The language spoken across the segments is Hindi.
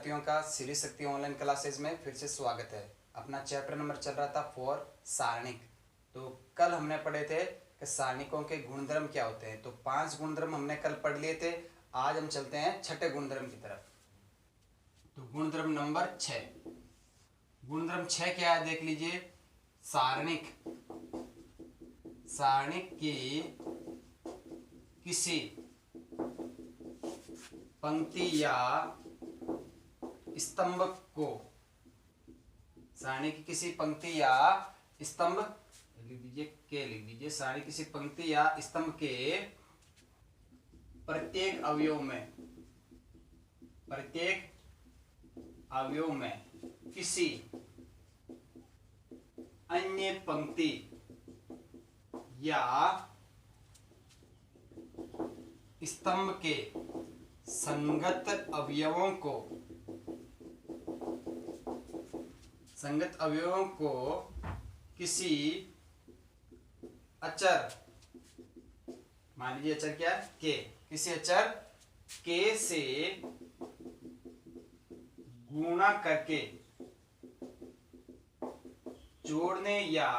विद्यार्थियों का श्री शक्ति ऑनलाइन क्लासेज में फिर से स्वागत है। अपना चैप्टर नंबर चल रहा था 4 सारणिक। तो कल हमने पढ़े थे कि सारणिकों के गुणधर्म क्या होते हैं। तो 5 गुणधर्म हमने कल पढ़ लिए थे। आज हम चलते हैं छठे गुणधर्म की तरफ। तो गुणधर्म नंबर 6, गुणधर्म 6 क्या है देख लीजिए। सारणिक की किसी पंक्ति या स्तंभ को, सारणी की किसी पंक्ति या स्तंभ लिख दीजिए के लिख दीजिए सारणी किसी पंक्ति या स्तंभ के प्रत्येक अवयव में किसी अन्य पंक्ति या स्तंभ के संगत अवयवों को किसी अचर, मान लीजिए अचर क्या है के, किसी अचर के से गुणा करके जोड़ने या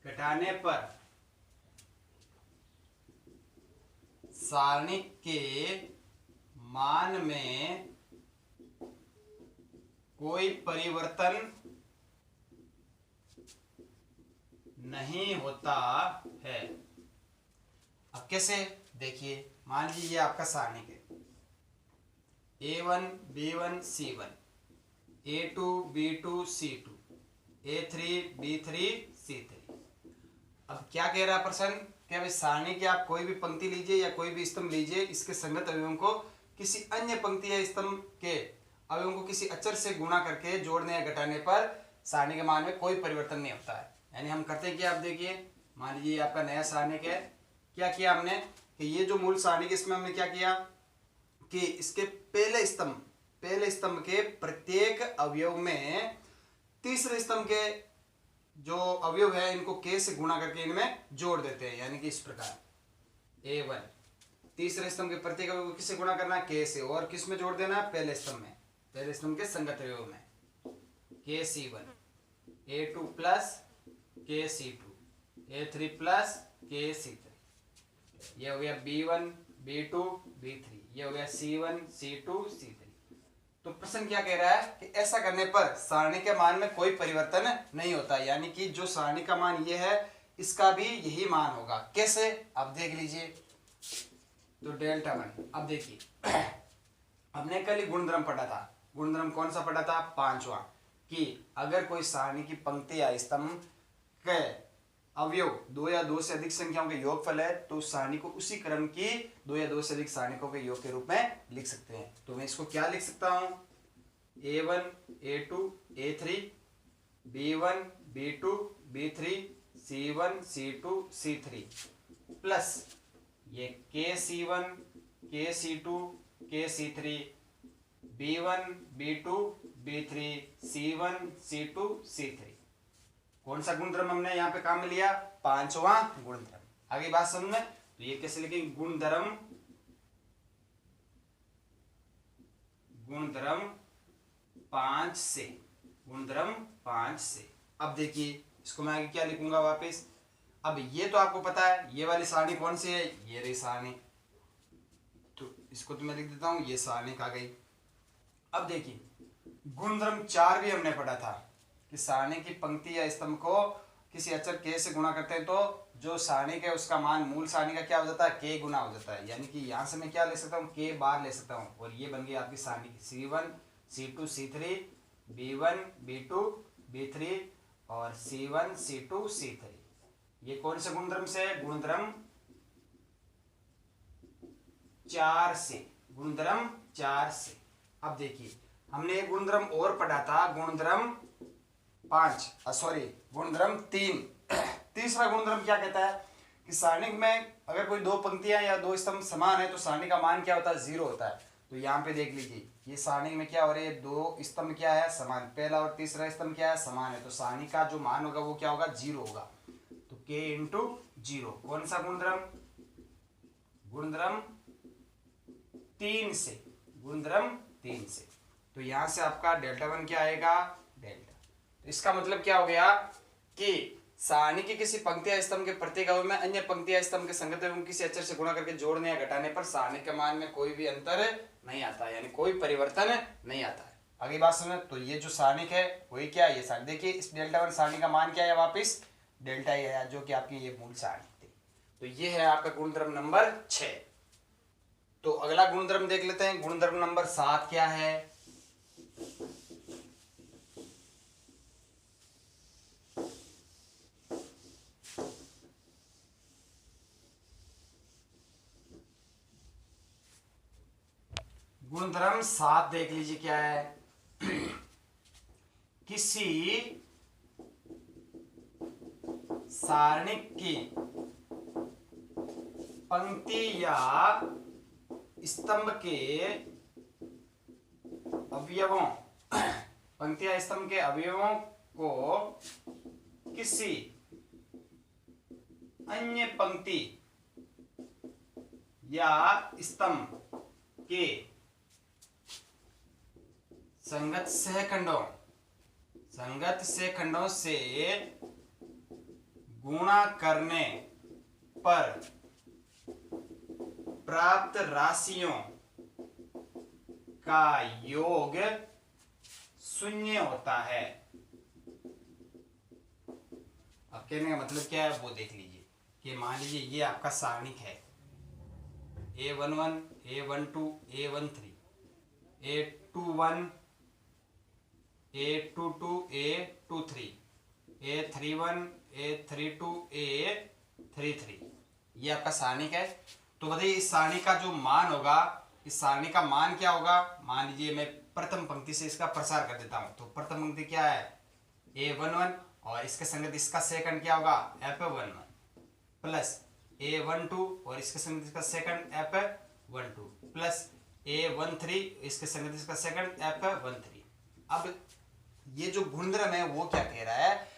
घटाने पर सारणी के मान में कोई परिवर्तन नहीं होता है। अब कैसे देखिए, मान लीजिए ये आपका सारणिक है A1 B1 C1, A2 B2 C2, A3 B3 C3। अब क्या कह रहा है प्रश्न, क्या भाई सारणी की आप कोई भी पंक्ति लीजिए या कोई भी स्तंभ लीजिए, इसके संगत अवयवों को किसी अन्य पंक्ति या स्तंभ के अवयवों को किसी अचर से गुणा करके जोड़ने या घटाने पर सारणी के मान में कोई परिवर्तन नहीं होता है। यानी हम करते हैं कि आप देखिए, मान लीजिए आपका नया सारणिक है। क्या किया हमने कि ये जो मूल सारणिक है इसमें हमने क्या किया कि इसके पहले स्तंभ के प्रत्येक अवयव में तीसरे स्तंभ के जो अवयव है इनको के से गुणा करके इनमें जोड़ देते हैं। यानी कि इस प्रकार A1 तीसरे स्तंभ के प्रत्येक अवयव को किससे गुणा करना है, के से, और किस में जोड़ देना है, पहले स्तंभ के संगत अवयव में KC1, A2 plus KC2, A3 plus KC3। ये हो गया B1 B2 B3, ये हो गया C1 C2 C3। तो प्रश्न क्या कह रहा है कि ऐसा करने पर सारणी के मान में कोई परिवर्तन नहीं होता। यानी कि जो सारणी का मान ये है इसका भी यही मान होगा। कैसे, अब देख लीजिए। तो डेल्टा 1, अब देखिए हमने कल ही गुणधर्म पढ़ा था। गुणधर्म कौन सा पढ़ा था, 5वां, कि अगर कोई सारणी की पंक्ति या स्तंभ के अवयव 2 या 2 से अधिक संख्याओं के योगफल है तो सारणी को उसी क्रम की 2 या 2 से अधिक सारणिकों के योग के रूप में लिख सकते हैं। तो मैं इसको क्या लिख सकता हूं, A1 A2 A3 B1 B2 B3 C1 C2 C3 plus ये KC1 KC2 KC3 B1 B2 B3 C1 C2 C3। कौन सा गुणधर्म हमने यहाँ पे काम में लिया, 5वां गुणधर्म। आगे बात समझ में, तो ये कैसे लिखेंगे, गुणधर्म 5 से। अब देखिए इसको मैं आगे क्या लिखूंगा वापस। अब ये तो आपको पता है ये वाली सारणी कौन सी है, ये रही सारणी। तो इसको तो मैं लिख देता हूं, ये सारणी आ गई। अब देखिए गुणधर्म 4 भी हमने पढ़ा था कि सारणी की पंक्ति या स्तंभ को किसी अचर के से गुणा करते हैं तो जो सारणी का उसका मान मूल सारणी का क्या हो जाता है, के गुना हो जाता है। यानी कि यहां से मैं क्या ले सकता हूँ, के बार ले सकता हूँ, और ये बन गई आपकी सारणी C1 C2 C3 B1 B2 B3 और C1 C2 C3। ये कौन से गुणधर्म से, गुणधर्म 4 से, गुणधर्म 4 से। अब देखिए हमने एक गुणधर्म और पढ़ा था, गुणधर्म 3। तीसरा गुणधर्म क्या कहता है कि सारणी में अगर कोई 2 पंक्तियां या 2 स्तंभ समान है तो सारणी का मान क्या होता है, 0 होता है। तो यहाँ पे देख लीजिए ये सारणी में क्या हो रही है, 2 स्तंभ क्या है, समान, पहला और तीसरा स्तंभ क्या है, समान है। तो सारणी का जो मान होगा वो क्या होगा, 0 होगा। तो k × 0 कौन सा गुणधर्म, गुणधर्म 3 से, गुणधर्म 3 से। तो यहाँ से आपका डेल्टा 1 क्या आएगा, डेल्टा। तो इसका मतलब क्या हो गया कि सारणी की किसी पंक्ति या स्तंभ के प्रत्येक अवयव में अन्य पंक्ति या स्तंभ के संगत एवं किसी अचर से गुणा करके जोड़ने या घटाने पर सारणी के मान में कोई भी अंतर नहीं आता, यानी कोई परिवर्तन नहीं आता है। अगली बात सुनो, तो ये जो सारणिक है वही क्या है, ये सारणी। देखिए इस डेल्टा 1 सारणी का मान क्या है, वापिस डेल्टा ही है, जो कि आपकी ये मूल सारणी थी। तो ये है आपका गुणधर्म नंबर 6। तो अगला गुणधर्म देख लेते हैं। गुणधर्म नंबर 7 क्या है, गुणधर्म 7 देख लीजिए क्या है। किसी सारणिक की पंक्ति या स्तंभ के अवयवों पंक्ति या स्तंभ के अवयवों को किसी अन्य पंक्ति या स्तंभ के संगत सहखंडों से गुणा करने पर प्राप्त राशियों का योग शून्य होता है। अब कहने का मतलब क्या है वो देख लीजिए कि मान लीजिए ये आपका सारणिक है A11, A12, A13, A21, A22, A23, A31, A32, A33, ये आपका सारणिक है। तो बताइए इस सारणी का जो मान होगा, इस सारणी का मान क्या होगा। मान लीजिए मैं प्रथम पंक्ति से इसका प्रसार कर देता हूं। तो प्रथम पंक्ति क्या है, A11, और इसके संगत इसका सेकंड क्या होगा, F11 प्लस A12, और इसके संगत इसका सेकंड F12 प्लस A13, इसके संगत इसका सेकंड F13। अब ये जो गुणधर्म है वो क्या कह रहा है,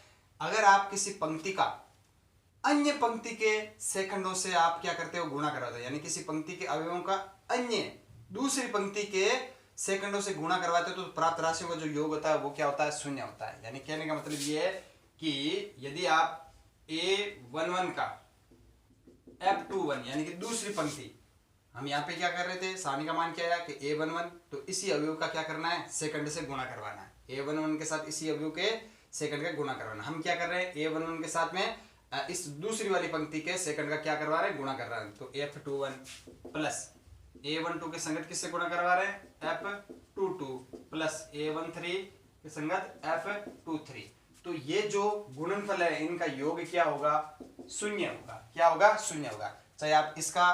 अगर आप किसी पंक्ति का अन्य पंक्ति के सेकंडों से आप क्या करते हो, गुणा करवाते हो, यानी किसी पंक्ति के अवयवों का अन्य दूसरी पंक्ति के सेकंडों से गुणा करवाते हो, तो प्राप्त राशियों का जो योग होता है वो क्या होता है, शून्य होता है। यानी कहने का मतलब ये है कि यदि आप A11 का F21 यानी कि दूसरी पंक्ति, हम यहाँ पे क्या कर रहे थे, सारणी का मान क्या है कि A11, तो इसी अवयव का क्या करना है, सेकंड से गुणा करवाना है। A11 के साथ इसी अवयव के सेकंड का गुणा करवाना। हम क्या कर रहे हैं, A11 के साथ में इस दूसरी वाली पंक्ति के सेकंड का क्या करवा रहे हैं, गुणा कर रहे हैं। तो F21 प्लस A12 के संगत किससे गुणा करवा रहे हैं, F22 प्लस A13 के संगत F23। तो ये जो गुणनफल है इनका योग क्या होगा, शून्य होगा। क्या होगा, शून्य होगा। चाहे आप इसका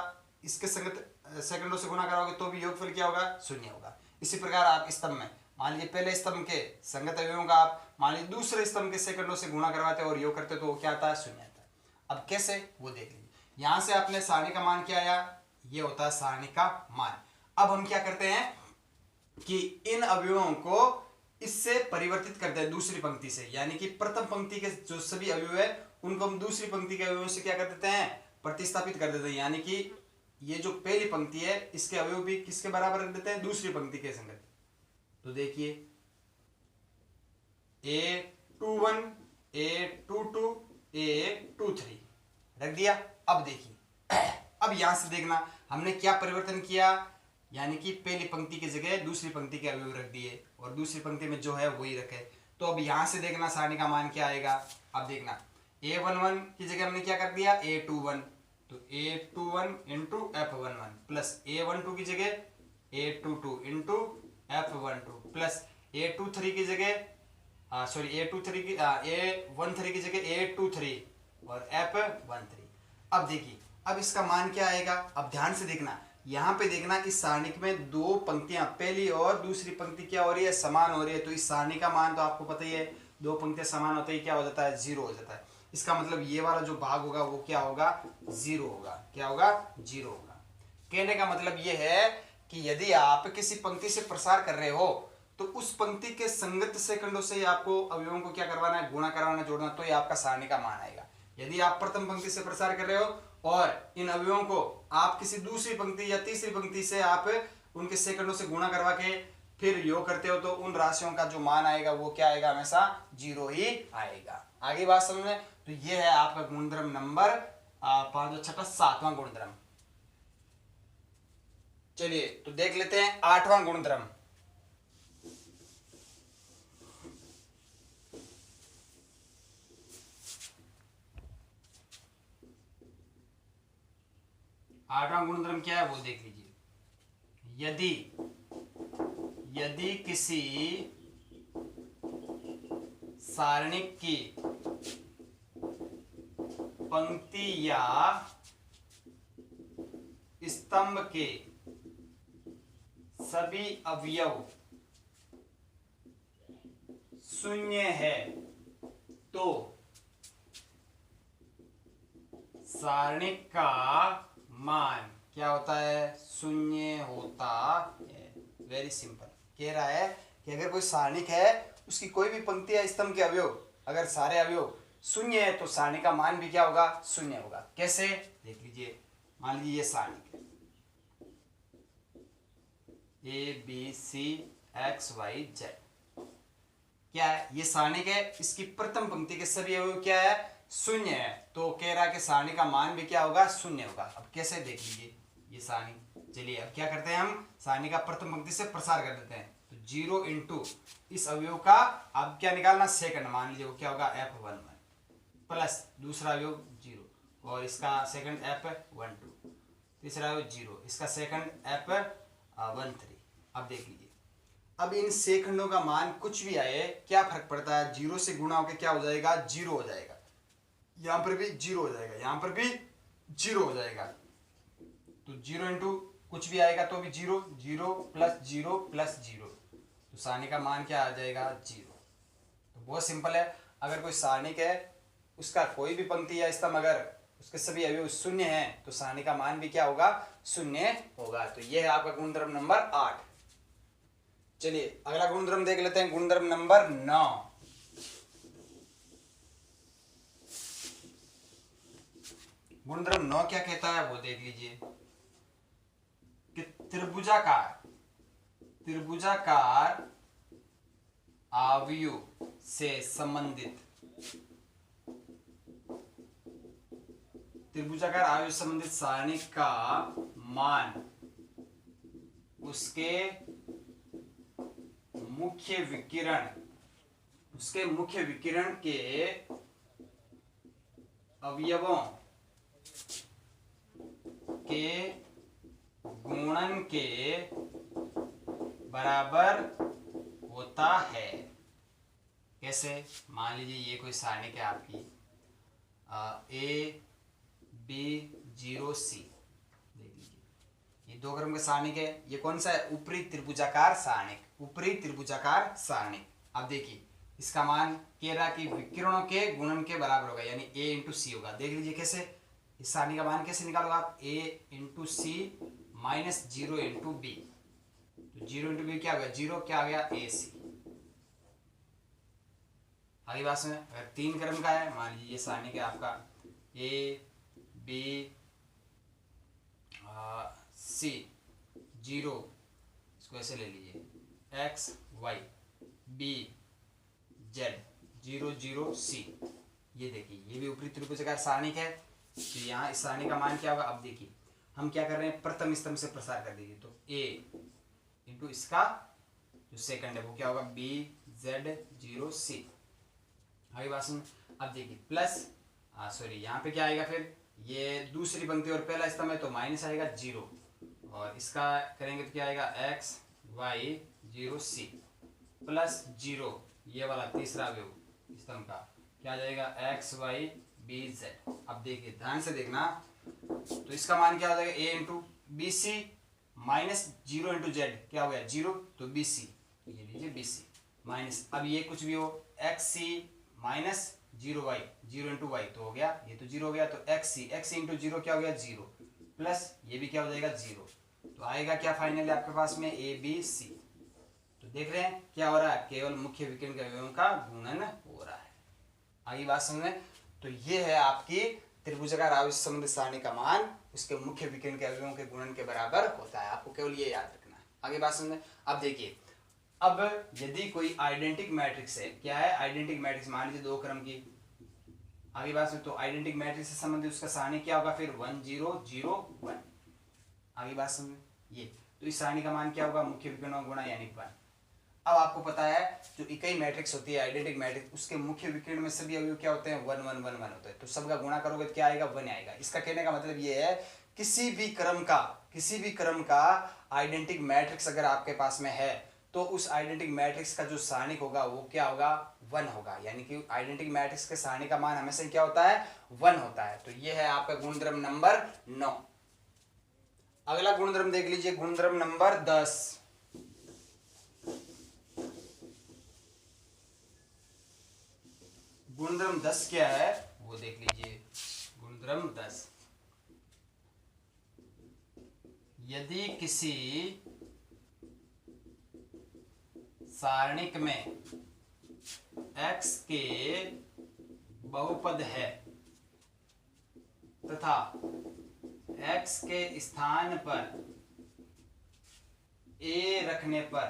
इसके संगत सेकंडों से गुणा कराओगे तो भी योगफल क्या होगा, शून्य होगा। इसी प्रकार आप स्तंभ में मान लीजिए पहले स्तंभ के संगत अवयवों का आप मान लीजिए दूसरे स्तंभ के सेकंडों से गुणा करवाते हो और योग करते हो, तो वो क्या आता है, शून्य आता है। अब कैसे वो देख लीजिए। यहां से आपने सारणी का मान क्या आया, ये होता है सारणी का मान। अब हम क्या करते हैं कि इन अवयवों को इससे परिवर्तित करते हैं दूसरी पंक्ति से, यानी कि प्रथम पंक्ति के जो सभी अवयव है उनको हम दूसरी पंक्ति के अवयवों से क्या कर देते हैं, प्रतिस्थापित कर देते हैं। यानी कि ये जो पहली पंक्ति है इसके अवयव भी किसके बराबर रख देते हैं, दूसरी पंक्ति के संगत। तो देखिए A21, A22, A23 रख दिया। अब देखिए अब यहां से देखना हमने क्या परिवर्तन किया, यानी कि पहली पंक्ति की जगह दूसरी पंक्ति के अवयव रख दिए और दूसरी पंक्ति में जो है वही रखे। तो अब यहां से देखना सारणी का मान क्या आएगा। अब देखना A11 की जगह हमने क्या कर दिया, A21, तो A21 into F11 plus A12 की जगह A22 into F12 plus A23 की जगह A13 की A13 की जगह A23 और F13। अब देखिए अब इसका मान क्या आएगा। अब ध्यान से देखना, यहाँ पे देखना इस सारणिक में दो पंक्तियां, पहली और दूसरी पंक्ति क्या हो रही है, समान हो रही है। तो इस सारणी का मान तो आपको पता ही है, दो पंक्तियां समान होते ही क्या हो जाता है, जीरो हो जाता है। इसका मतलब ये वाला जो भाग होगा वो क्या होगा, जीरो होगा। क्या होगा, जीरो होगा। कहने का मतलब ये है कि यदि आप किसी पंक्ति से प्रसार कर रहे हो तो उस पंक्ति के संगत सेकंडों से आपको अवयवों को क्या करवाना है, गुणा करवाना, जोड़ना, तो ये आपका सारणी का मान आएगा। यदि आप प्रथम पंक्ति से प्रसार कर रहे हो और इन अवयवों को आप किसी दूसरी पंक्ति या तीसरी पंक्ति से आप उनके सेकंडों से गुणा करवा के फिर योग करते हो तो उन राशियों का जो मान आएगा वो क्या आएगा, हमेशा 0 ही आएगा। आगे बात समझ में। तो ये है आपका गुणधर्म नंबर 5, 6, 7वां गुणधर्म। चलिए तो देख लेते हैं 8वां गुणधर्म। आठवां गुणधर्म क्या है वो देख लीजिए। यदि किसी सारणिक की पंक्ति या स्तंभ के सभी अवयव शून्य है तो सारणिक का मान क्या होता है, शून्य होता है। वेरी सिंपल कह रहा है कि अगर कोई सारणिक है, उसकी कोई भी पंक्ति या स्तंभ के अवयव अगर सारे अवयव शून्य है तो सारणिक का मान भी क्या होगा, शून्य होगा। कैसे देख लीजिए। मान लीजिए ये सारणिक है ABCXYZ, क्या है ये सारणिक है, इसकी प्रथम पंक्ति के सभी अवयव क्या है, शून्य है। तो कह रहा है कि सारणी का मान भी क्या होगा, शून्य होगा। अब कैसे देख लीजिए ये सारणी। चलिए अब क्या करते हैं, हम सारणी का प्रथम पंक्ति से प्रसार कर देते हैं। तो 0 इंटू इस अवयव का अब क्या निकालना, सेकंड। मान लीजिए वो क्या होगा F11 प्लस दूसरा अवयव 0 और इसका सेकंड F12, तीसरा अवयव 0, इसका सेकंड F13। अब देख लीजिए, अब इन सेकंडों का मान कुछ भी आए क्या फर्क पड़ता है, 0 से गुणा होकर क्या हो जाएगा, 0 हो जाएगा। यहां पर भी 0 हो जाएगा, यहां पर भी 0 हो जाएगा। तो 0 इंटू कुछ भी आएगा तो भी 0, 0 प्लस 0 प्लस 0, तो सारणी का मान क्या आ जाएगा, 0। तो बहुत सिंपल है। अगर कोई सारणिक है, उसका कोई भी पंक्ति या स्तंभ अगर उसके सभी अवयव शून्य हैं तो सारणी का मान भी क्या होगा, शून्य होगा। तो यह है आपका गुणधर्म नंबर 8। चलिए अगला गुणधर्म देख लेते हैं, गुणधर्म नंबर 9। गुणधर्म 9 क्या कहता है वो देख लीजिए कि त्रिभुजाकार अवयव से संबंधित सारणी का मान उसके मुख्य विकिरण के अवयवों के गुणन के बराबर होता है। कैसे, मान लीजिए ये कोई सारणिक है आपकी A B0C, देख लीजिए ये 2 क्रम का सारणिक है। ये कौन सा है, ऊपरी त्रिभुजाकार सारणिक। अब देखिए इसका मान कह रहा कि विकिरणों के गुणन के बराबर होगा, यानी A इंटू सी होगा। देख लीजिए कैसे, इस सारणी का मान कैसे निकालोगे आप, A into C minus 0 into B. तो 0 इंटू बी क्या हो गया, 0, क्या आ गया AC। आगे बात में, अगर 3 क्रम का है, मान लीजिए ये सारणी का आपका A B C 0, इसको ऐसे ले लीजिए, X Y B Z 0 0 C। ये देखिए ये भी ऊपरी त्रिभुजाकार सारणिक है। तो यहाँ इस सारणी का मान क्या होगा, अब देखिए हम क्या कर रहे हैं, प्रथम स्तंभ से प्रसार कर दीजिए। तो A इंटू इसका जो सेकंड है वो क्या होगा, B Z 0 C। आगे बात सुन, अब देखिए प्लस सॉरी यहाँ पे क्या आएगा, फिर ये दूसरी पंक्ति और पहला स्तंभ है तो माइनस आएगा 0, और इसका करेंगे तो क्या आएगा X Y 0 C प्लस 0, ये वाला तीसरा अवयव स्तंभ का क्या आ जाएगा, X Y B Z। अब देखिए ध्यान से देखना, तो इसका मान क्या हो जाएगा, A into B C minus 0 into Z क्या हो गया 0, तो बी सी, ये लीजिए बी सी माइनस, अब ये कुछ भी हो एक्स सी माइनस 0y 0 इंटू वाई, तो हो गया ये तो 0 हो गया, तो एक्स सी इंटू 0 क्या हो गया 0, प्लस ये भी क्या हो जाएगा 0, तो आएगा क्या फाइनली आपके पास में ए बी सी। तो देख रहे हैं क्या हो रहा है, केवल मुख्य विकिरण के अवयवों का गुणन हो रहा है। आगे बात समझ। तो ये है आपकी त्रिभुजाकार आवेश संबंधी सारणी का मान उसके मुख्य विकिरण के अवयवों के गुणन के बराबर होता है। आपको केवल ये याद रखना है। आगे बात समझ। अब देखिए अब यदि कोई आइडेंटिक मैट्रिक्स है, क्या है आइडेंटिक मैट्रिक्स, मान लीजिए दो क्रम की, आगे बात में तो आइडेंटिक मैट्रिक्स से संबंधित उसका सारणी क्या होगा, फिर 1 0 0 1, आगे बात समझ ये, तो इस सारणी का मान क्या होगा, मुख्य विकर्ण गुणा यानी 1। अब आपको पता है जो इकाई मैट्रिक्स होती है आइडेंटिक मैट्रिक्स, उसके मुख्य विकर्ण में सभी अवयव क्या होते हैं, 1 1 1 1 होते हैं, तो सबका गुणा करोगे तो क्या आएगा, 1 आएगा। इसका कहने का मतलब ये है किसी भी क्रम का आइडेंटिक मैट्रिक्स अगर आपके पास में है तो उस आइडेंटिक मैट्रिक्स का जो सारणिक होगा वो क्या होगा, 1 होगा, यानी कि आइडेंटिक मैट्रिक्स के सारणी का मान हमेशा क्या होता है, 1 होता है। तो ये है आपका गुणधर्म नंबर 9। अगला गुणधर्म देख लीजिए, गुणधर्म नंबर 10। गुणधर्म 10 क्या है वो देख लीजिए। गुणधर्म 10, यदि किसी सारणिक में x के बहुपद है तथा x के स्थान पर a रखने पर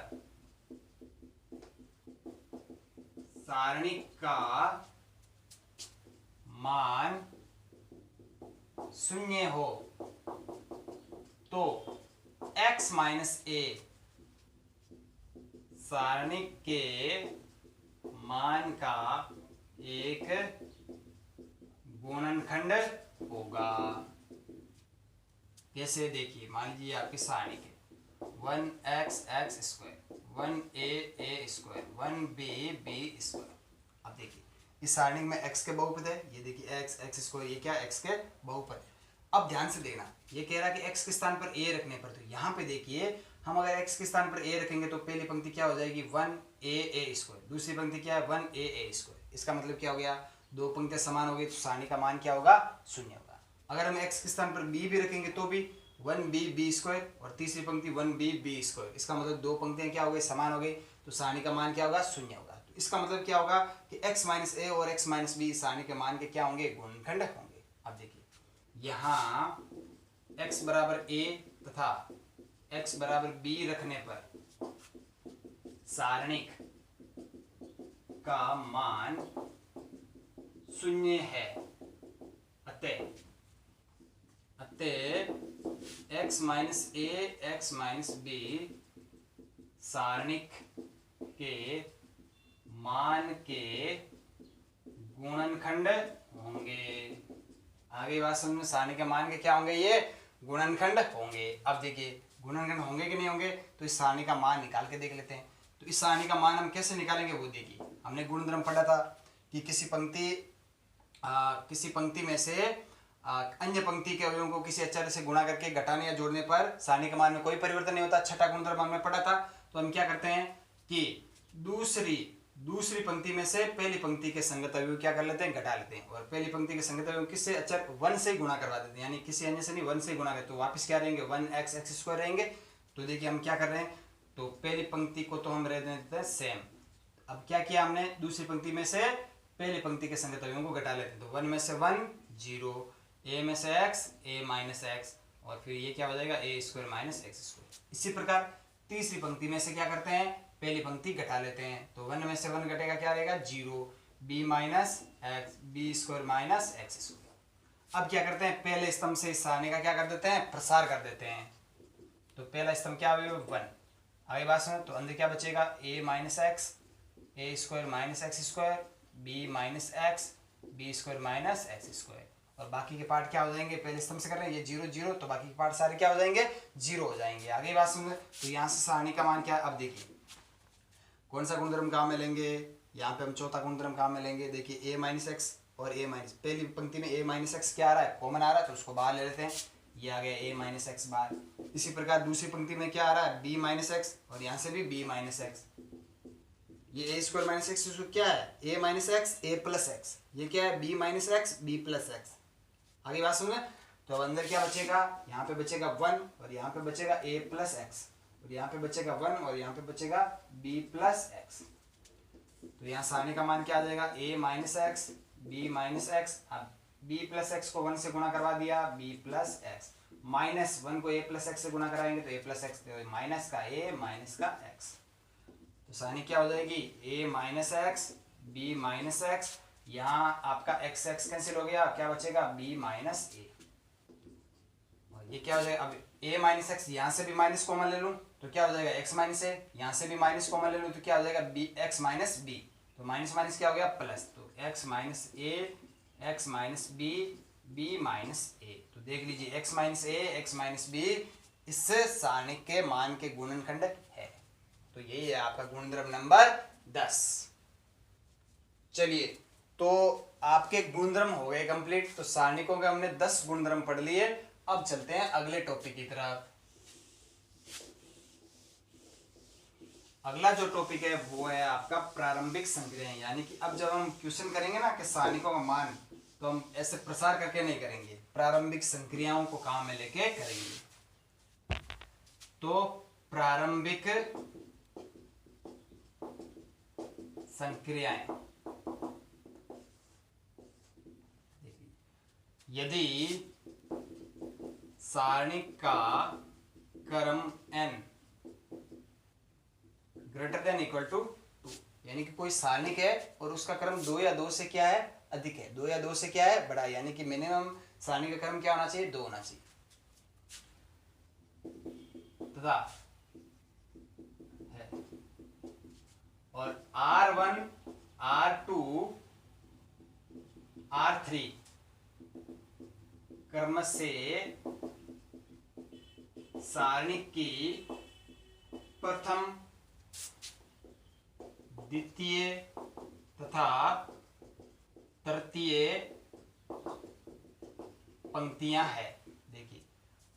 सारणिक का मान 0 हो तो x माइनस a सारणिक के मान का एक गुणनखंड होगा। कैसे, देखिए मान लीजिए आपकी सारणी के 1x x square, 1a a square, 1b b square. अब देखिए इस सारणी में x के बहुपद है, ये देखिए x x स्क्वायर, ये क्या x के बहुपद है। अब ध्यान से देखना, ये कह रहा है कि x के स्थान पर a रखने पर, तो यहाँ पे देखिए हम अगर x के स्थान पर a रखेंगे तो पहली पंक्ति क्या हो जाएगी, 1a a स्क्वायर, दूसरी पंक्ति क्या है, 1a a स्क्वायर। इसका मतलब क्या हो गया, दो पंक्तियां समान हो गई तो सारणी का मान क्या होगा, 0 होगा। अगर हम x के स्थान पर b भी रखेंगे तो भी 1b b स्क्वायर और तीसरी पंक्ति 1b b स्क्वायर, इसका मतलब दो पंक्तियां क्या हो गई, समान हो गई, तो सारणी का मान क्या होगा, 0 होगा। तो इसका मतलब क्या होगा कि x माइनस a और x माइनस b सारणी के मान के क्या होंगे, गुणनखंड होंगे। अब देखिए यहाँ x बराबर a तथा x बराबर b रखने पर सारणिक का मान 0 है, अतः x minus a x minus b सारणिक के मान के गुणनखंड होंगे। आगे बात समझ में, सारणी के मान के क्या होंगे, ये गुणनखंड होंगे। अब देखिए गुणनखंड होंगे कि नहीं होंगे, तो इस सारणी का मान निकाल के देख लेते हैं। तो इस सारणी का मान हम कैसे निकालेंगे वो देखिए, हमने गुणधर्म पढ़ा था कि किसी पंक्ति में से अन्य पंक्ति के अवयवों को किसी अचर से गुणा करके घटाने या जोड़ने पर सारणी के मान में कोई परिवर्तन नहीं होता। छठा गुणधर्म हमने पढ़ा था। तो हम क्या करते हैं कि दूसरी पंक्ति में से पहली पंक्ति के संगत अवयव क्या कर लेते हैं, घटा लेते हैं, और पहली पंक्ति के संगत अवयव किससे, अचर 1 से गुणा करवा देते हैं, यानी किसी अन्य से नहीं 1 से गुणा करते, तो वापस क्या रहेंगे, 1x x स्क्वायर रहेंगे। तो देखिए हम क्या कर रहे हैं, तो पहली पंक्ति को तो हम रह देते हैं सेम। अब क्या किया हमने, दूसरी पंक्ति में से पहली पंक्ति के संगत अवयवों को घटा लेते हैं, तो 1 में से 1 0, a में से x a माइनस x, और फिर ये क्या हो जाएगा, a square minus x square. इसी प्रकार तीसरी पंक्ति में से क्या करते हैं, पहली पंक्ति घटा लेते हैं, तो 1 में से 1 घटेगा, क्या रहेगा 0, b minus x b square minus x square. अब क्या करते हैं, पहले स्तंभ से इस सारणी का क्या कर देते हैं, प्रसार कर देते हैं। तो पहला स्तंभ क्या हुआ, 1। आगे बात सुनो, तो अंदर क्या बचेगा, a minus x a square minus x square, b minus x b square minus x square, और बाकी के पार्ट क्या हो जाएंगे, पहले स्तंभ से कर रहे हैं ये 0 0, तो बाकी के पार्ट सारे क्या हो जाएंगे, 0 हो जाएंगे। आगे बात समझे, तो यहाँ से सारणी का मान क्या है। अब देखिए कौन सा गुणधर्म काम में लेंगे, यहाँ पे हम चौथा गुणधर्म काम में लेंगे। देखिए a माइनस एक्स और a माइनस, पहली पंक्ति में a माइनस एक्स क्या आ रहा है, कॉमन आ रहा है, तो उसको बाहर ले लेते हैं, ये आ गया a माइनस एक्स बाहर। इसी प्रकार दूसरी पंक्ति में क्या आ रहा है, b माइनस एक्स, और यहाँ से भी b माइनस एक्स, ये a स्क्वायर माइनस एक्स क्या है, a minus x a plus x, ये क्या है b minus x b plus x. आगे बात सुन, तो अब अंदर क्या बचेगा, यहाँ पे बचेगा 1 और यहाँ पे बचेगा a प्लस एक्स, और यहाँ पे बचेगा 1 और यहाँ पे बचेगा b प्लस एक्स। तो यहाँ सारणी का मान क्या आ जाएगा, a minus x b minus x. अब b प्लस एक्स को 1 से गुणा करवा दिया, b प्लस एक्स, माइनस 1 को a प्लस एक्स से गुणा कराएंगे तो a प्लस एक्स, माइनस का a माइनस का x। तो तो सारणी क्या हो जाएगी, a minus x b minus x, यहाँ आपका x x कैंसिल हो गया, क्या बचेगा b माइनस ए। और ये क्या हो जाएगा, अब a माइनस एक्स, यहाँ से भी माइनस कॉमन ले लूँ तो क्या हो जाएगा x माइनस ए, यहाँ से भी माइनस कॉमन ले लूँ तो क्या हो जाएगा b x माइनस बी, तो माइनस माइनस क्या हो गया प्लस, तो x minus A X minus B B minus A. तो देख लीजिए x minus A X minus B इससे सारणी के मान के गुणनखंड है। तो यही है आपका गुणनद्रव्य नंबर 10। चलिए, तो आपके गुणधर्म हो गए कंप्लीट। तो सारणिकों के हमने 10 गुणधर्म पढ़ लिए। अब चलते हैं अगले टॉपिक की तरफ। अगला जो टॉपिक है वो है आपका प्रारंभिक संक्रियाएं, यानी कि अब जब हम क्वेश्चन करेंगे ना कि सारणिकों का मान, तो हम ऐसे प्रसार करके नहीं करेंगे, प्रारंभिक संक्रियाओं को काम में लेके करेंगे। तो प्रारंभिक संक्रियाएं, यदि सारणी का क्रम n greater than equal to 2, यानी कि कोई सारणिक है और उसका क्रम 2 या 2 से क्या है अधिक है, 2 या 2 से क्या है बड़ा है, यानी कि मिनिमम सारणी का क्रम क्या होना चाहिए 2 होना चाहिए। तथा है और R1 R2 R3 क्रम से सारणी की प्रथम द्वितीय तथा तृतीय पंक्तियां है। देखिए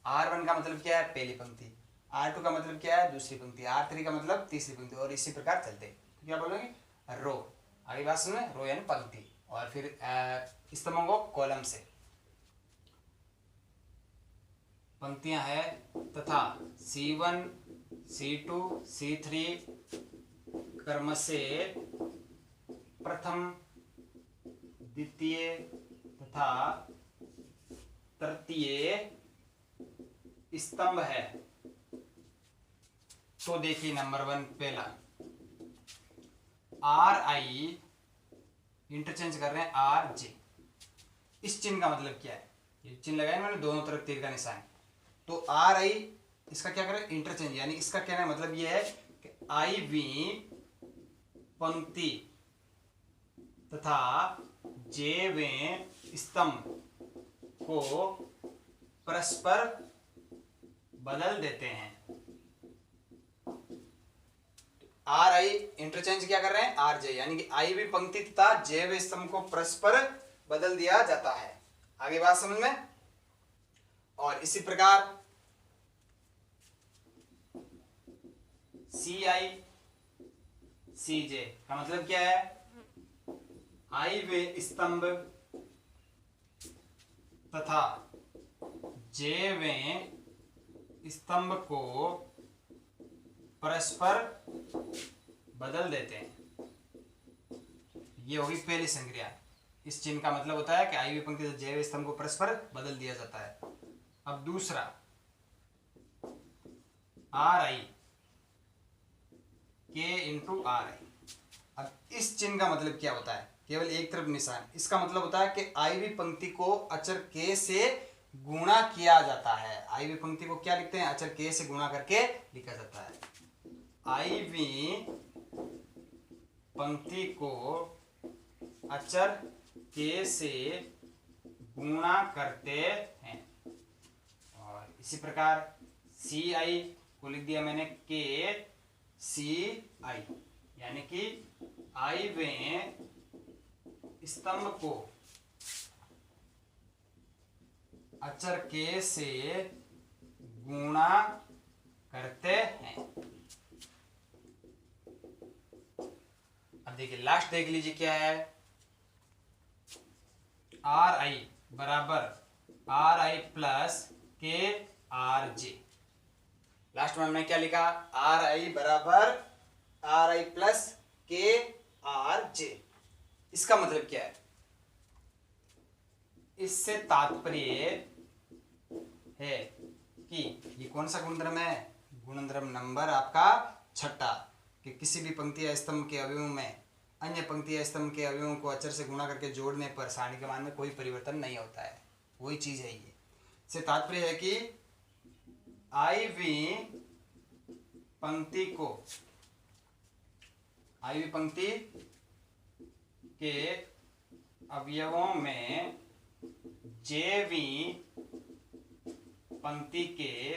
R1 का मतलब क्या है पहली पंक्ति, R2 का मतलब क्या है दूसरी पंक्ति, R3 का मतलब तीसरी पंक्ति, और इसी प्रकार चलते। तो क्या बोलोगे रो, आगे बात सुनो, रो यानी पंक्ति, और फिर स्तंभों को कॉलम से पंक्तियां है। तथा C1 C2 C3 क्रम से प्रथम द्वितीय तथा तृतीय स्तंभ है। तो देखिए नंबर 1 पहला RI इंटरचेंज कर रहे हैं RJ, इस चिन्ह का मतलब क्या है, ये चिन्ह लगाए मैंने दोनों तरफ तीर का निशान। तो RI इसका क्या करें इंटरचेंज, यानी इसका कहना मतलब ये है कि IV पंक्ति तथा JV स्तंभ को परस्पर बदल देते हैं। RI इंटरचेंज क्या कर रहे हैं RJ, यानी कि IV पंक्ति तथा JV स्तंभ को परस्पर बदल दिया जाता है। आगे बात समझ में। और इसी प्रकार CI CJ का मतलब क्या है, IV स्तंभ तथा JV स्तंभ को परस्पर बदल देते हैं। ये होगी पहली संक्रिया। इस चिन्ह का मतलब होता है कि IV पंक्ति तथा JV स्तंभ को परस्पर बदल दिया जाता है। अब दूसरा RI K इंटू RI। अब इस चिन्ह का मतलब क्या होता है, केवल एक तरफ निशान, इसका मतलब होता है कि IV पंक्ति को अचर K से गुणा किया जाता है। IV पंक्ति को क्या लिखते हैं अचर K से गुणा करके लिखा जाता है। IV पंक्ति को अचर K से गुणा करते हैं। और इसी प्रकार CI को लिख दिया मैंने K CI, यानी कि IV स्तंभ को अचर K से गुणा करते हैं। अब देखिए लास्ट देख लीजिए क्या है, RI बराबर RI प्लस KRJ। लास्ट में हमने क्या लिखा RI बराबर RI प्लस KRJ। इसका मतलब क्या है, इससे तात्पर्य है कि ये कौन सा गुणधर्म है, गुणधर्म नंबर आपका छठा, कि किसी भी पंक्ति या स्तंभ के अवयवों में अन्य पंक्ति या स्तंभ के अवयवों को अचर से गुणा करके जोड़ने पर सारणी के मान में कोई परिवर्तन नहीं होता है। वही चीज है ये। से तात्पर्य है कि आईवी पंक्ति के अवयवों में जेवी पंक्ति के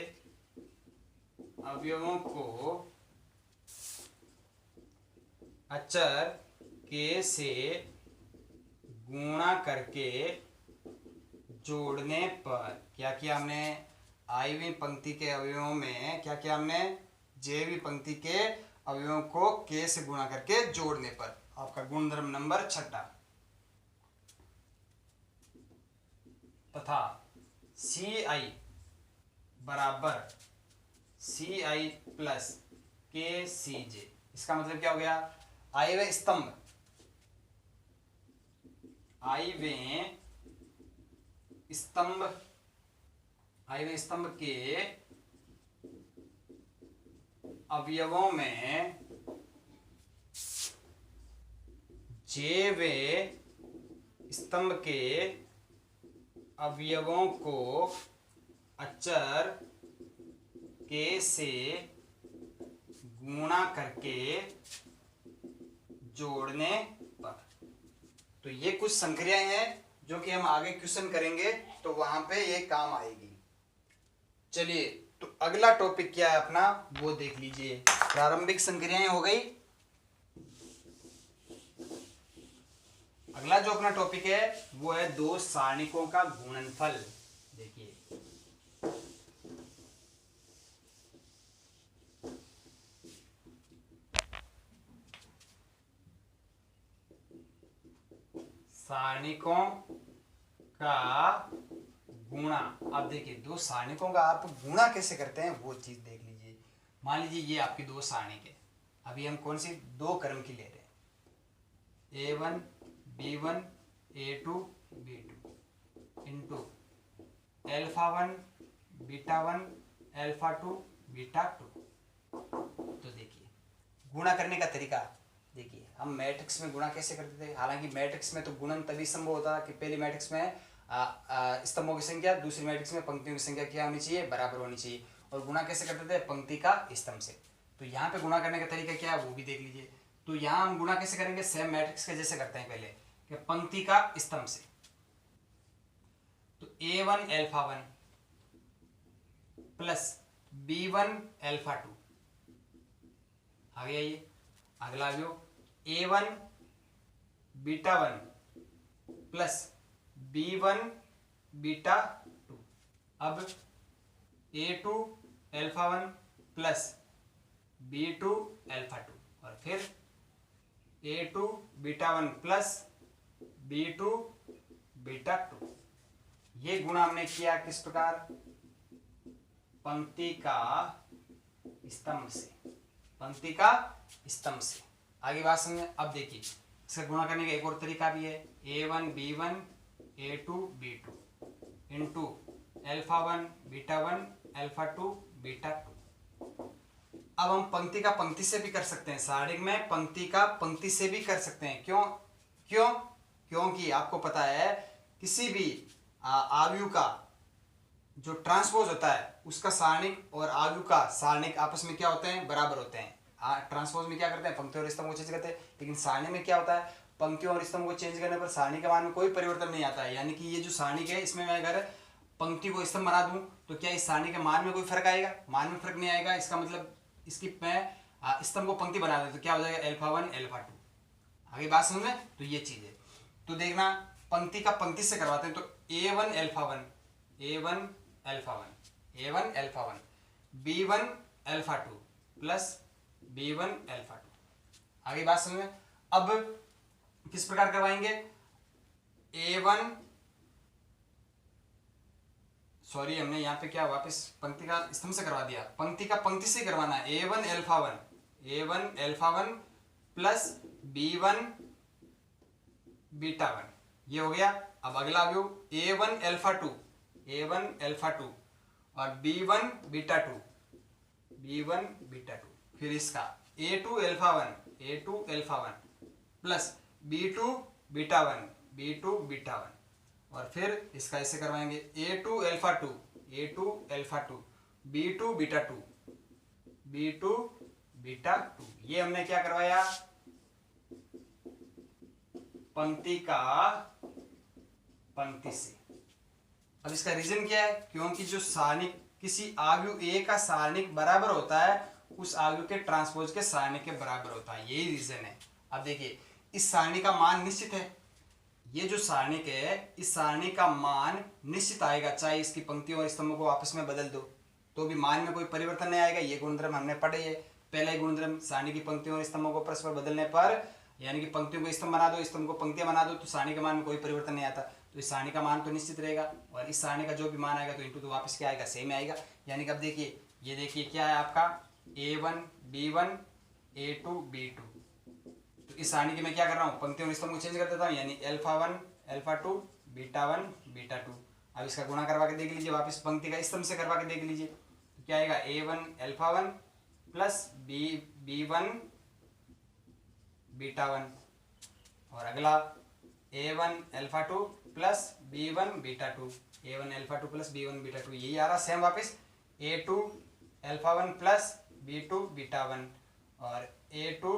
अवयवों को अचर के से गुणा करके जोड़ने पर क्या किया हमने, आईवी पंक्ति के अवयवों में क्या किया हमने, जेवी पंक्ति के अवयवों को के से गुणा करके जोड़ने पर। आपका गुणधर्म नंबर 6 तथा सी आई बराबर सी आई प्लस के सी जे। इसका मतलब क्या हो गया, आईवे स्तंभ के अवयवों में जेवे स्तंभ के अवयवों को अचर के से गुणा करके जोड़ने पर। तो ये कुछ संक्रियाएं हैं जो कि हम आगे क्वेश्चन करेंगे तो वहां पे ये काम आएगी। चलिए, तो अगला टॉपिक क्या है अपना वो देख लीजिए। प्रारंभिक संक्रियाएं हो गई। अगला जो अपना टॉपिक है वो है दो सारणिकों का गुणनफल। देखिए, सारणिकों का गुणा। अब देखिए, दो सारणिकों का आप गुणा कैसे करते हैं वो चीज देख लीजिए। मान लीजिए ये आपकी दो सारणिक है। अभी हम कौन सी दो क्रम की ले रहे हैं, A1 B1 A2 B2 into α1 β1 α2 β2। तो देखिए, गुणा करने का तरीका देखिए, हम मैट्रिक्स में गुणा कैसे करते थे। हालांकि मैट्रिक्स में तो गुणन तभी संभव होता कि पहली मैट्रिक्स में स्तंभों की संख्या, दूसरी मैट्रिक्स में पंक्तियों की संख्या क्या होनी चाहिए, बराबर होनी चाहिए। और गुणा कैसे करते थे, पंक्ति का स्तंभ से। तो यहाँ पे गुणा करने का तरीका क्या है वो भी देख लीजिए। तो यहाँ हम गुणा कैसे करेंगे, सेम मैट्रिक्स के जैसे करते हैं पहले कि पंक्ति का स्तंभ से। तो A1 α1 प्लस B1 α2 आ गया ये। अगला जो A1 β1 प्लस B1 β2। अब A2 α1 प्लस B2 α2 और फिर A2 β1 प्लस B2 β2। ये गुणा हमने किया किस प्रकार, पंक्ति का स्तंभ से, पंक्ति का स्तंभ से। आगे बात समझे। अब देखिए, इसका गुणा करने का एक और तरीका भी है, A1 B1 A2 B2 into α1 β1 α2 β2। अब हम पंक्ति का पंक्ति से भी कर सकते हैं, सारणिक में पंक्ति का पंक्ति से भी कर सकते हैं। क्योंकि आपको पता है किसी भी आव्यूह का जो ट्रांसपोज होता है उसका सारणिक और आव्यूह का सारणिक आपस में क्या होते हैं, बराबर होते हैं। ट्रांसपोज में क्या करते हैं, पंक्ति और स्तंभ को चेंज करते हैं, लेकिन सारणी में क्या होता है, पंक्तियों और स्तंभ को चेंज करने पर सारणी के मान में कोई परिवर्तन नहीं आता है। यानी कि ये जो सारणिक है इसमें मैं अगर पंक्ति को स्तंभ बना दूं तो क्या इस सारणी के मान में कोई फर्क आएगा, मान में फर्क नहीं आएगा। इसका मतलब इसकी मैं स्तंभ को पंक्ति बना दूं तो क्या हो जाएगा, α1 α2। आगे बात समझ में। तो ये चीज है। तो देखना, पंक्ति का पंक्ति से करवाते हैं। तो A1 α1 B1 α2 प्लस B1 α2। आगे बात समझ में। अब किस प्रकार करवाएंगे, A1 सॉरी हमने यहाँ पे क्या वापस पंक्ति का स्तंभ से करवा दिया, पंक्ति का पंक्ति से करवाना है। A1 α1 प्लस B1 β1 ये हो गया। अब अगला व्यू A1 α2 और B1 β2 फिर इसका A2 alpha 1 A2 alpha 1 plus B2 beta 1 B2 beta 1 और फिर इसका ऐसे करवाएंगे A2 alpha 2 A2 alpha 2 B2 beta 2 B2 beta 2। ये हमने क्या करवाया, पंक्ति का पंक्ति से। अब इसका रीजन क्या है, क्योंकि जो सारणिक किसी आव्यूह A का सारणिक बराबर होता है उस आव्यूह के ट्रांसपोज के सारणिक के बराबर होता है, यही रीजन है। अब देखिए इस सारणी का मान निश्चित है, ये जो सारणिक है इस सारणी का मान निश्चित आएगा, चाहे इसकी पंक्तियों और स्तंभों को आपस में बदल दो तो भी मान में कोई परिवर्तन नहीं आएगा। ये गुणधर्म हमने पढ़े है, पहला ही गुणधर्म सारणी की पंक्तियों और स्तंभों को परस्पर बदलने पर, यानी कि पंक्तियों को स्तंभ बना दो स्तंभ को पंक्तियां बना दो तो सारणी के मान में कोई परिवर्तन नहीं आता। तो इस सारणी का मान तो निश्चित रहेगा और इस सारणी का जो भी मान आएगा तो इनटू तो वापस क्या आएगा, सेम आएगा। यानी कि अब देखिए ये देखिए क्या है आपका A1 B1 A2 B2। तो इस सारणी के मैं क्या कर रहा हूँ, पंक्तियों और स्तंभ को चेंज कर देता हूँ, यानी अल्फा 1 अल्फा 2 बीटा 1 बीटा 2। अब इसका गुणा करवा के देख लीजिए, वापस पंक्ति का स्तंभ से करवा के देख लीजिए तो क्या आएगा A1 alpha 1 plus B1 beta 1 और अगला A1 alpha 2 plus B1 beta 2 A1 alpha 2 plus B1 beta 2। यही आ रहा सेम वापस A2 alpha 1 plus B2 beta 1 और A2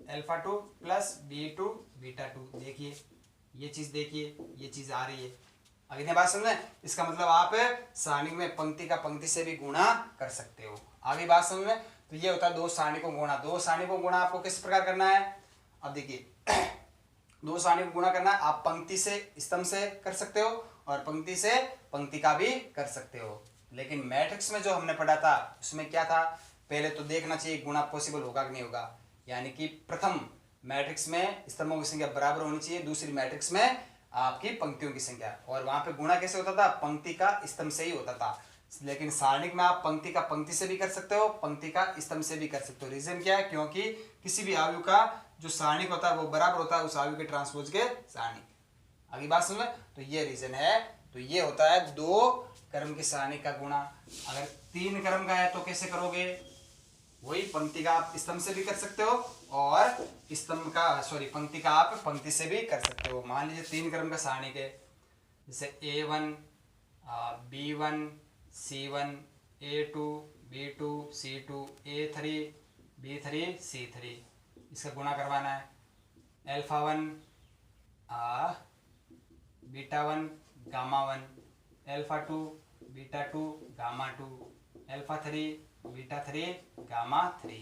alpha 2 plus B2 beta 2। देखिए ये चीज, देखिए ये चीज आ रही है। आगे बात समझे, इसका मतलब आप सारणी में पंक्ति का पंक्ति से भी गुणा कर सकते हो। आगे बात समझ में, तो ये होता है दो सारणी को गुणा। दो सारणी को गुणा आपको किस प्रकार करना है, अब देखिए दो सारणी को गुणा करना है, आप पंक्ति से स्तंभ से कर सकते हो और पंक्ति से पंक्ति का भी कर सकते हो। लेकिन मैट्रिक्स में जो हमने पढ़ा था उसमें क्या था, पहले तो देखना चाहिए गुणा पॉसिबल होगा कि नहीं होगा। यानी कि प्रथम मैट्रिक्स में स्तंभों की संख्या बराबर होनी चाहिए, दूसरी मैट्रिक्स में आपकी पंक्तियों की संख्या, और वहां पे गुणा कैसे होता था, पंक्ति का स्तंभ से ही होता था। लेकिन सारणिक में आप पंक्ति का पंक्ति से भी कर सकते हो, पंक्ति का स्तंभ से भी कर सकते हो। रीजन क्या है, क्योंकि किसी भी आयु का जो सारणिक होता है वो बराबर होता है उस आयु के ट्रांसपोज के सारणिक। आगे बात समझ में, तो ये रीजन है। तो ये होता है दो क्रम की सारणी का गुणा। अगर तीन क्रम का है तो कैसे करोगे, वही पंक्ति का आप स्तंभ से भी कर सकते हो और स्तंभ का पंक्ति का आप पंक्ति से भी कर सकते हो। मान लीजिए तीन क्रम का सारणी के, जैसे A1 B1 C1 A2 B2 C2 A3 B3 C3, इसका गुणा करवाना है। Alpha 1 beta 1 gamma 1, alpha 2 beta 2 gamma 2, alpha 3 beta 3 gamma 3।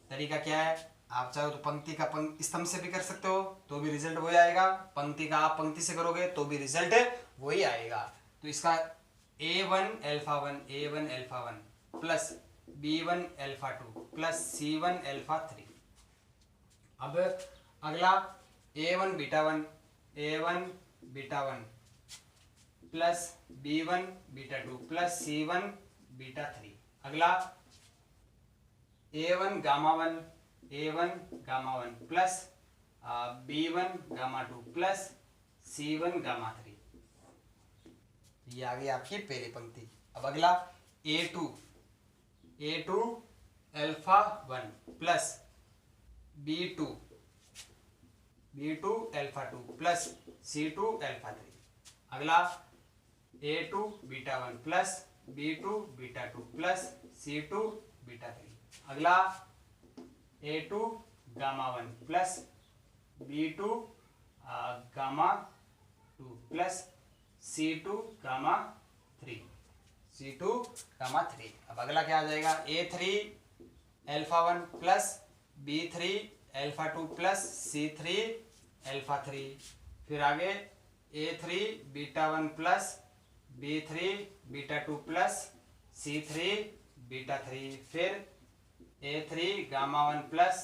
तरीका क्या है, आप चाहो तो पंक्ति का स्तंभ से भी कर सकते हो तो भी रिजल्ट वही आएगा, पंक्ति का आप पंक्ति से करोगे तो भी रिजल्ट वही आएगा। तो इसका A1 alpha 1 plus B1 alpha 2 plus C1 alpha 3। अब अगला A1 beta 1 plus B1 beta 2 plus C1 beta 3। अगला A1 gamma 1 plus B1 gamma 2 plus C1 gamma 3। ये आ गई आपकी पहली पंक्ति। अब अगला A2 alpha 1 plus B2 alpha 2 plus C2 alpha 3। अगला A2 beta 1 plus B2 beta 2 plus C2 beta 3। अगला A2 gamma 1 plus B2 gamma 2 plus C2 gamma 3। अब अगला क्या आ जाएगा, A3 alpha 1 plus B3 alpha 2 plus C3 alpha 3। फिर आगे A3 beta 1 plus B3 beta 2 plus C3 beta 3। फिर A3 gamma 1 plus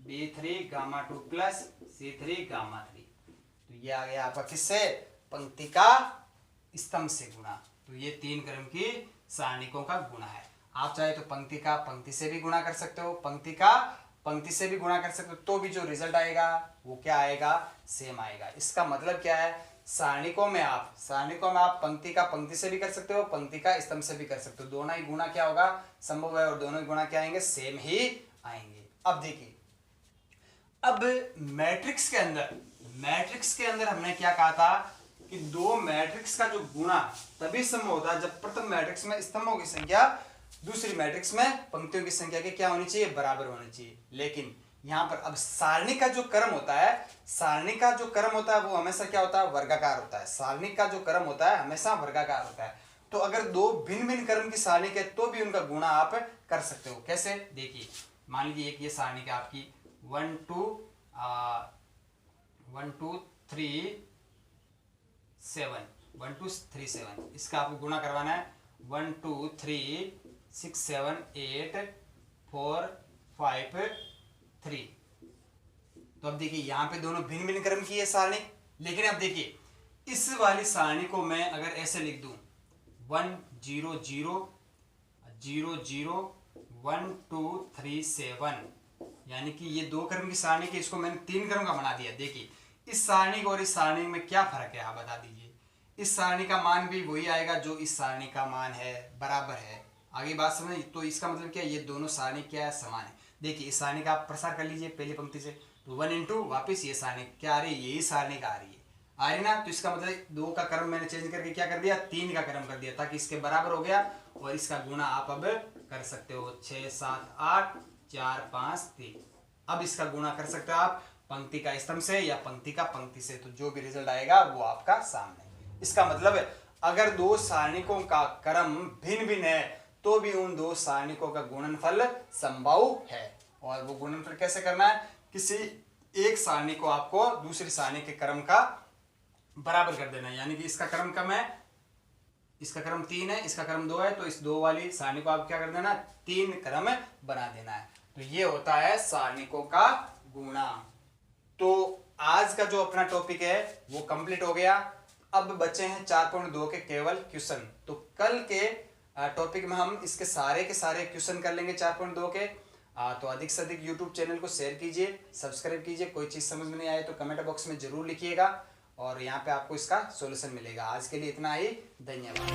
B3 gamma 2 plus C3 gamma 3। तो ये आ गया आपका किससे, पंक्ति का स्तंभ से गुणा। तो ये तीन क्रम की सारणिकों का गुणा है। आप चाहे तो पंक्ति का पंक्ति से भी गुणा कर सकते हो, पंक्ति का पंक्ति से भी गुणा कर सकते हो, तो भी जो रिजल्ट आएगा वो क्या आएगा, सेम आएगा। इसका मतलब क्या है, सारणिकों में आप पंक्ति का पंक्ति से भी कर सकते हो, पंक्ति का स्तंभ से भी कर सकते हो। दोनों ही गुणा क्या होगा, संभव है और दोनों ही गुणा क्या आएंगे, सेम ही आएंगे। अब देखिए, अब मैट्रिक्स के अंदर हमने क्या कहा था कि दो मैट्रिक्स का जो गुणा तभी संभव होता है जब प्रथम मैट्रिक्स में स्तंभों की संख्या दूसरी मैट्रिक्स में पंक्तियों की संख्या के क्या होनी चाहिए, बराबर होनी चाहिए। लेकिन यहाँ पर अब सारणी का जो क्रम होता है वो हमेशा क्या होता है, वर्गाकार होता है। सारणी का जो क्रम होता है हमेशा वर्गाकार होता है। तो अगर दो भिन्न भिन्न क्रम की सारणी के तो भी उनका गुणा आप कर सकते हो। कैसे, देखिए मान लीजिए एक ये सारणी का आपकी 1 2 3 7 इसका आपको गुणा करवाना है 1 2 3 6 7 8 4 5 3। तो अब देखिए यहाँ पे दोनों भिन्न भिन्न क्रम की है सारणी। लेकिन अब देखिए इस वाली सारणी को मैं अगर ऐसे लिख दूं 1 0 0 0 0 1 2 3 7, यानी कि ये दो क्रम की सारणी की, इसको मैंने तीन क्रम का बना दिया। देखिए इस सारणी को और इस सारणी में क्या फर्क है, आप बता दीजिए। इस सारणी का मान भी वही आएगा जो इस सारणी का मान है, बराबर है। आगे बात समझ, तो इसका मतलब क्या है, ये दोनों सारणी क्या है, समान है। देखिए इस सारणी का आप प्रसार कर लीजिए पहली पंक्ति से, तो 1 इंटू वापिस ये सारणी क्या आ रही है, यही सारणी का आ रही है ना। तो इसका मतलब दो का क्रम मैंने चेंज करके क्या कर दिया, तीन का क्रम कर दिया, ताकि इसके बराबर हो गया। और इसका गुणा आप अब कर सकते हो 6 7 8 4 5 3। अब इसका गुणा कर सकते हो आप पंक्ति का स्तंभ से या पंक्ति का पंक्ति से, तो जो भी रिजल्ट आएगा वो आपका सामने। इसका मतलब है अगर दो सारणिकों का क्रम भिन्न भिन्न है तो भी उन दो सारणिकों का गुणनफल संभव है। और वो गुणनफल कैसे करना है, किसी एक सारणी को आपको दूसरी सारणी के क्रम का बराबर कर देना है। यानी कि इसका क्रम कम है, इसका क्रम 3 है, इसका क्रम 2 है, तो इस दो वाली सारणी को आप क्या कर देना, 3 क्रम बना देना है। तो ये होता है सारणिकों का गुणा। तो आज का जो अपना टॉपिक है वो कंप्लीट हो गया। अब बचे हैं 4.2 के केवल क्वेश्चन। तो कल के टॉपिक में हम इसके सारे के सारे क्वेश्चन कर लेंगे 4.2 के। तो अधिक से अधिक यूट्यूब चैनल को शेयर कीजिए, सब्सक्राइब कीजिए। कोई चीज़ समझ में नहीं आए तो कमेंट बॉक्स में जरूर लिखिएगा और यहाँ पे आपको इसका सॉल्यूशन मिलेगा। आज के लिए इतना ही, धन्यवाद।